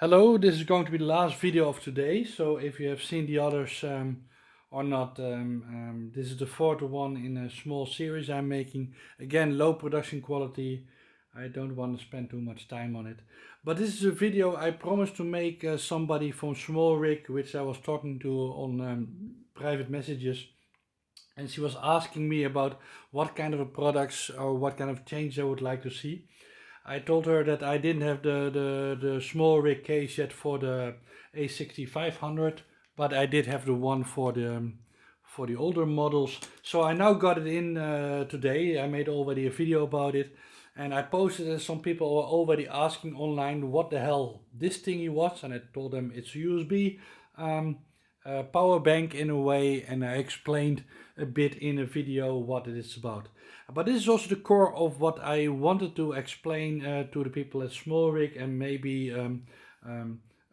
Hello, this is going to be the last video of today, so if you have seen the others or not, this is the fourth one in a small series I'm making. Again, low production quality. I don't want to spend too much time on it. But this is a video I promised to make somebody from Small Rig, which I was talking to on private messages. And she was asking me about what kind of products or what kind of change I would like to see. I told her that I didn't have the small rig case yet for the a6500, but I did have the one for the older models. So I now got it in today. I made already a video about it, and I posted it. Some people were already asking online what the hell this thingy was, and I told them it's a USB power bank in a way, and I explained a bit in a video what it is about. But this is also the core of what I wanted to explain to the people at Small Rig, and maybe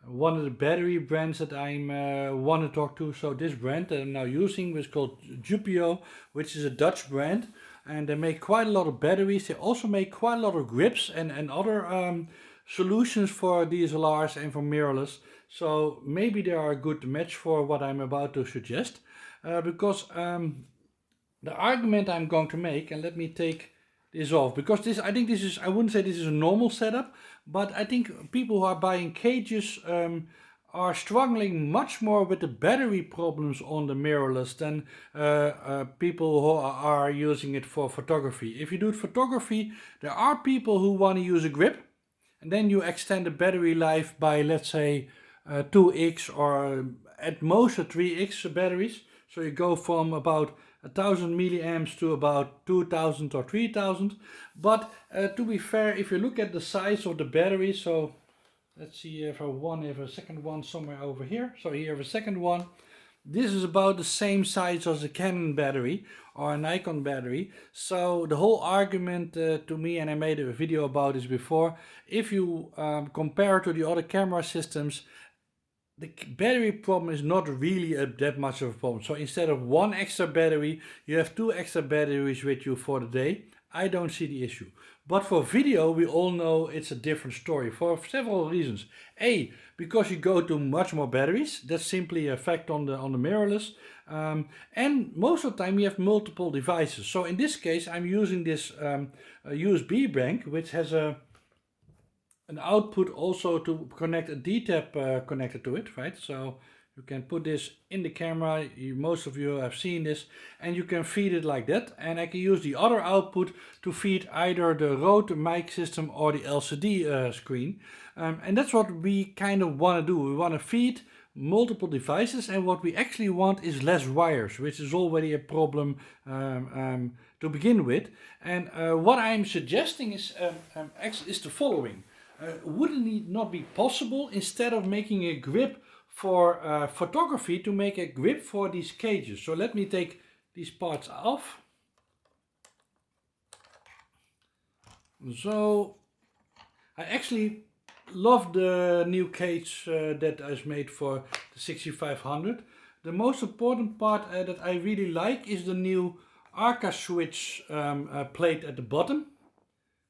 one of the battery brands that I want to talk to. So this brand that I'm now using is called Jupio, which is a Dutch brand, and they make quite a lot of batteries. They also make quite a lot of grips and other solutions for DSLRs and for mirrorless. So maybe they are a good match for what I'm about to suggest, because the argument I'm going to make, and let me take this off, because I think this is, I wouldn't say this is a normal setup, but I think people who are buying cages are struggling much more with the battery problems on the mirrorless than people who are using it for photography. If you do photography, there are people who want to use a grip, and then you extend the battery life by, let's say, 2x or at most 3x batteries. So you go from about 1000 milliamps to about 2000 or 3000. But to be fair, if you look at the size of the battery, so let's see if I have a second one somewhere over here. So here I have a second one. This is about the same size as a Canon battery or a Nikon battery. So the whole argument to me, and I made a video about this before, if you compare to the other camera systems, the battery problem is not really that much of a problem. So instead of one extra battery, you have two extra batteries with you for the day. I don't see the issue. But for video, we all know it's a different story for several reasons. A, because you go to much more batteries. That's simply a fact on the mirrorless. And most of the time you have multiple devices. So in this case, I'm using this USB bank, which has an output also to connect a D-tap connector to it, right? So you can put this in the camera, most of you have seen this, and you can feed it like that. And I can use the other output to feed either the Rode mic system or the LCD screen. And that's what we kind of want to do. We want to feed multiple devices, and what we actually want is less wires, which is already a problem to begin with. And what I'm suggesting is the following. Wouldn't it not be possible, instead of making a grip for photography, to make a grip for these cages? So let me take these parts off. So I actually love the new cage that is made for the 6500. The most important part that I really like is the new Arca switch plate at the bottom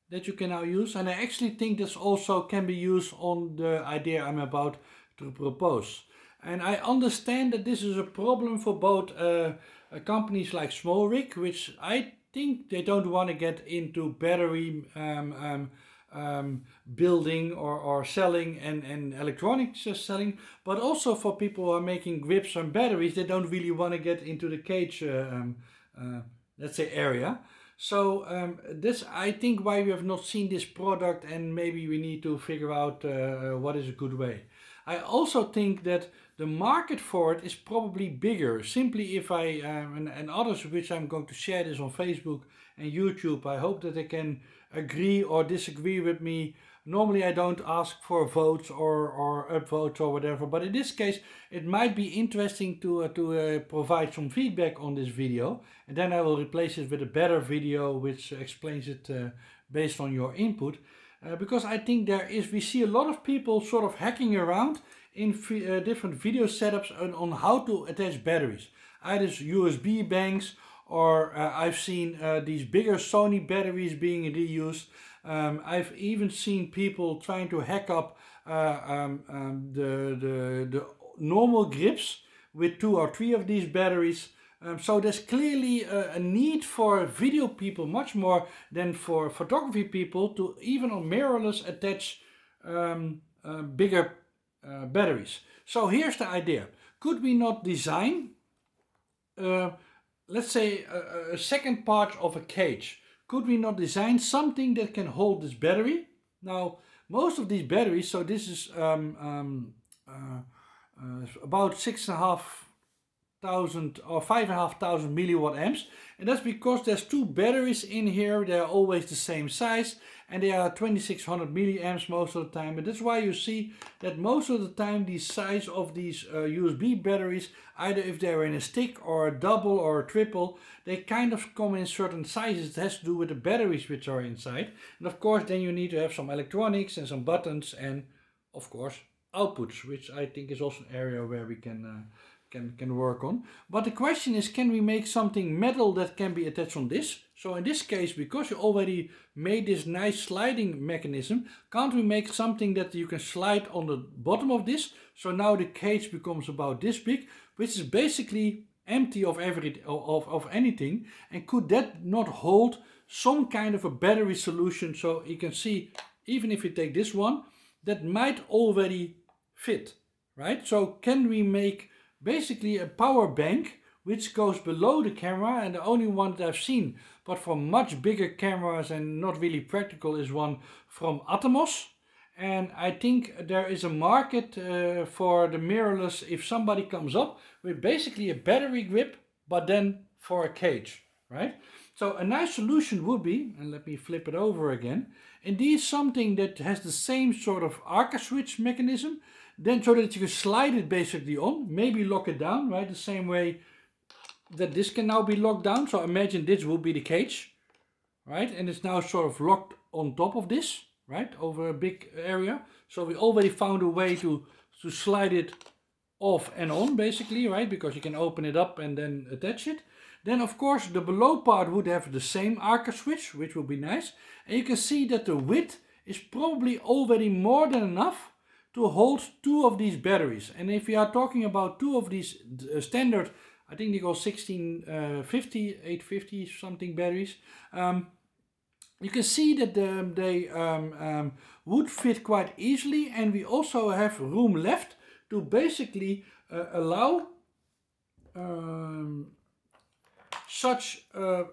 that you can now use, and I actually think this also can be used on the idea I'm about to propose. And I understand that this is a problem for both companies like Small Rig, which I think they don't want to get into battery building or selling and electronics selling, but also for people who are making grips and batteries. They don't really want to get into the cage let's say area. So this, I think, why we have not seen this product, and maybe we need to figure out what is a good way. I also think that the market for it is probably bigger. Simply if I, and others which I'm going to share this on Facebook and YouTube, I hope that they can agree or disagree with me. Normally I don't ask for votes or upvotes or whatever, but in this case it might be interesting to provide some feedback on this video, and then I will replace it with a better video which explains it based on your input. Because I think we see a lot of people sort of hacking around in different video setups on how to attach batteries. Either USB banks, or I've seen these bigger Sony batteries being reused. I've even seen people trying to hack up the normal grips with 2 or 3 of these batteries. So there's clearly a need for video people much more than for photography people to even on mirrorless attach bigger batteries. So here's the idea. Could we not design, let's say, a second part of a cage? Could we not design something that can hold this battery? Now, most of these batteries, so this is about 6,500 or 5,500 milliwatt amps, and that's because there's 2 batteries in here. They're always the same size, and they are 2600 milliamps most of the time. And that's why you see that most of the time the size of these USB batteries, either if they're in a stick or a double or a triple, they kind of come in certain sizes. It has to do with the batteries which are inside. And of course then you need to have some electronics and some buttons and of course outputs, which I think is also an area where we can work on. But the question is, can we make something metal that can be attached on this? So in this case, because you already made this nice sliding mechanism, can't we make something that you can slide on the bottom of this? So now the cage becomes about this big, which is basically empty of anything. And could that not hold some kind of a battery solution? So you can see, even if you take this one, that might already fit, right? So can we make basically a power bank which goes below the camera, and the only one that I've seen but for much bigger cameras and not really practical is one from Atomos. And I think there is a market for the mirrorless if somebody comes up with basically a battery grip but then for a cage, right? So a nice solution would be, and let me flip it over again, indeed something that has the same sort of arc switch mechanism, then so that you can slide it basically on, maybe lock it down, right? The same way that this can now be locked down. So imagine this will be the cage, right? And it's now sort of locked on top of this, right? Over a big area. So we already found a way to slide it off and on basically, right? Because you can open it up and then attach it. Then of course the below part would have the same arc switch, which will be nice. And you can see that the width is probably already more than enough to hold 2 of these batteries. And if we are talking about 2 of these standard, I think they go 1650, 850 something batteries, you can see that they would fit quite easily, and we also have room left to basically allow such a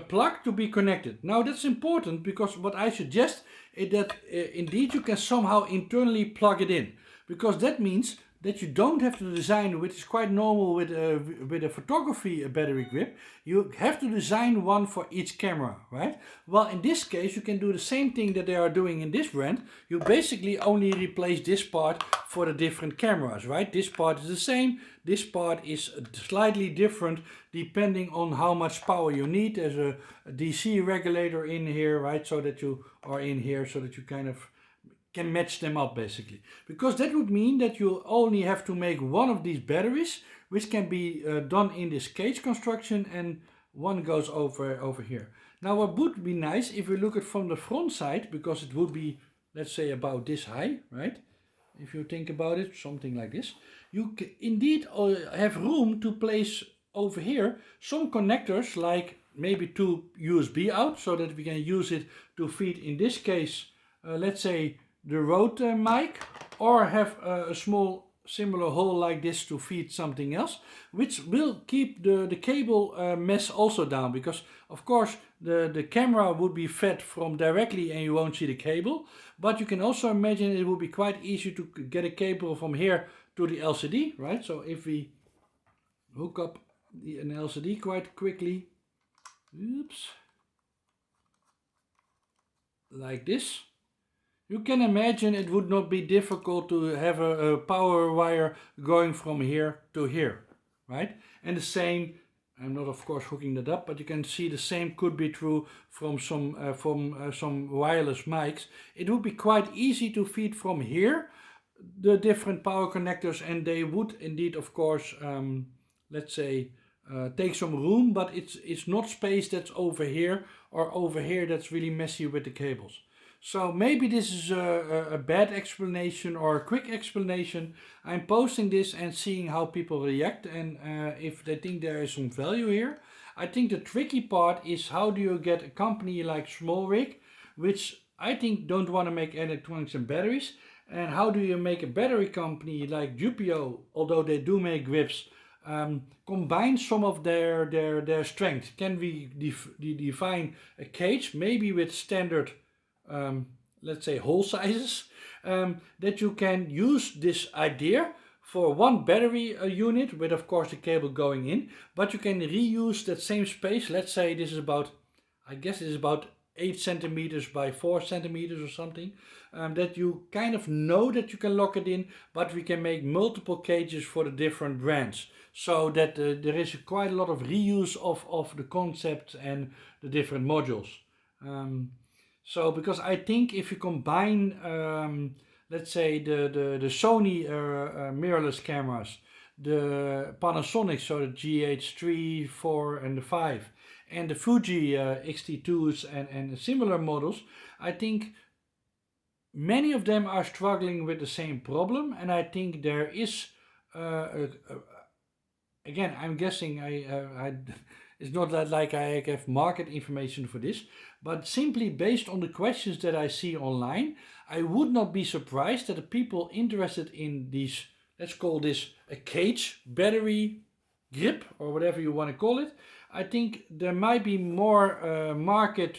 plug to be connected. Now that's important because what I suggest is that indeed you can somehow internally plug it in, because that means that you don't have to design, which is quite normal with a photography battery grip, you have to design one for each camera, right? Well, in this case you can do the same thing that they are doing in this brand. You basically only replace this part for the different cameras, right? This part is the same, this part is slightly different depending on how much power you need. There's a DC regulator in here, right? So that you are in here so that you kind of can match them up basically, because that would mean that you only have to make one of these batteries, which can be done in this cage construction, and one goes over here. Now what would be nice if we look at from the front side, because it would be, let's say, about this high, right? If you think about it, something like this, you can indeed have room to place over here some connectors, like maybe 2 USB out, so that we can use it to feed, in this case, let's say the Rode mic, or have a small similar hole like this to feed something else, which will keep the cable mess also down, because of course the camera would be fed from directly and you won't see the cable, but you can also imagine it would be quite easy to get a cable from here to the LCD, right? So if we hook up an LCD quite quickly, oops, like this, you can imagine it would not be difficult to have a power wire going from here to here, right? And the same, I'm not of course hooking that up, but you can see the same could be true from some wireless mics. It would be quite easy to feed from here the different power connectors, and they would indeed of course, let's say, take some room, but it's not space that's over here or over here that's really messy with the cables. So maybe this is a bad explanation or a quick explanation. I'm posting this and seeing how people react, and if they think there is some value here. I think the tricky part is how do you get a company like Smallrig, which I think don't want to make electronics and batteries, and how do you make a battery company like Jupio, although they do make grips, combine some of their strength? Can we define a cage, maybe with standard, let's say, hole sizes, that you can use this idea for one battery unit with, of course, the cable going in, but you can reuse that same space. Let's say this is about, I guess it is about 8 centimeters by 4 centimeters or something, that you kind of know that you can lock it in, but we can make multiple cages for the different brands, so that there is quite a lot of reuse of the concept and the different modules. So because I think if you combine, let's say the Sony mirrorless cameras, the Panasonic, so the GH3, 4 and the 5, and the Fuji X-T2s and similar models, I think many of them are struggling with the same problem, and I think there is, again, I'm guessing it's not that like I have market information for this, but simply based on the questions that I see online, I would not be surprised that the people interested in these, let's call this a cage battery grip or whatever you want to call it, I think there might be more market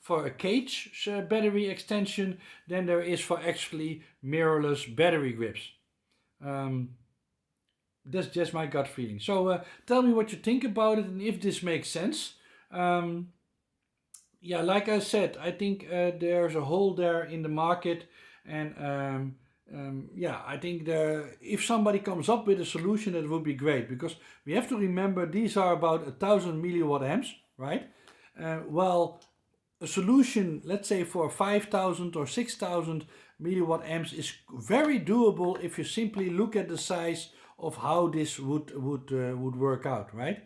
for a cage battery extension than there is for actually mirrorless battery grips. That's just my gut feeling. So tell me what you think about it and if this makes sense. Yeah, like I said, I think there's a hole there in the market, and yeah, I think if somebody comes up with a solution, that would be great, because we have to remember these are about 1000 milliwatt amps, right? Well, a solution, let's say for 5000 or 6000 milliwatt amps, is very doable if you simply look at the size of how this would work out, right?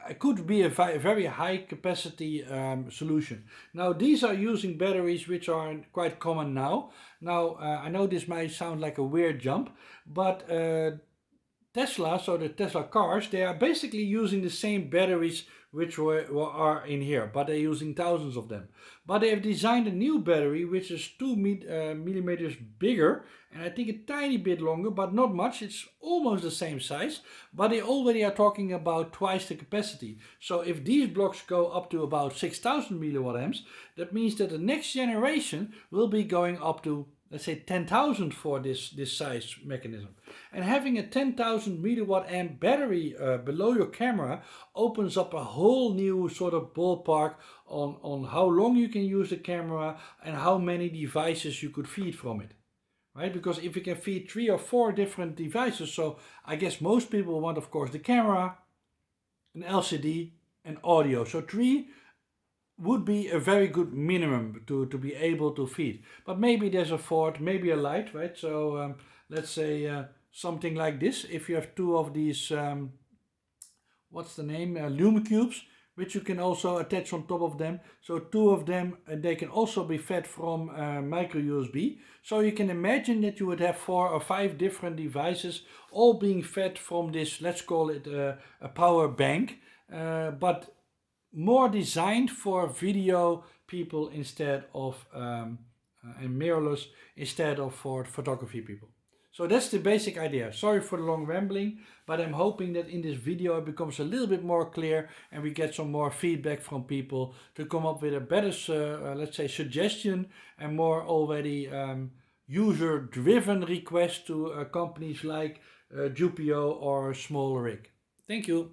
It could be a very high capacity solution. Now these are using batteries which are quite common now. Now I know this might sound like a weird jump, but Tesla, so the Tesla cars, they are basically using the same batteries which are in here, but they're using thousands of them. But they have designed a new battery which is 2 millimeters bigger, and I think a tiny bit longer, but not much. It's almost the same size, but they already are talking about twice the capacity. So if these blocks go up to about 6000 milliwatt amps, that means that the next generation will be going up to, let's say, 10,000 for this size mechanism. And having a 10,000 milliwatt amp battery below your camera opens up a whole new sort of ballpark on how long you can use the camera and how many devices you could feed from it. Right? Because if you can feed 3 or 4 different devices, so I guess most people want, of course, the camera, an LCD, and audio. So 3 would be a very good minimum to be able to feed. But maybe there's a fourth, maybe a light, right? So let's say something like this. If you have 2 of these, what's the name? Lumicubes, which you can also attach on top of them. So 2 of them, they can also be fed from micro USB. So you can imagine that you would have 4 or 5 different devices all being fed from this, let's call it a power bank, but more designed for video people instead of, and mirrorless instead of for photography people. So that's the basic idea. Sorry for the long rambling, but I'm hoping that in this video it becomes a little bit more clear and we get some more feedback from people to come up with a better, let's say, suggestion and more already user-driven request to companies like Jupio or Smallrig. Thank you.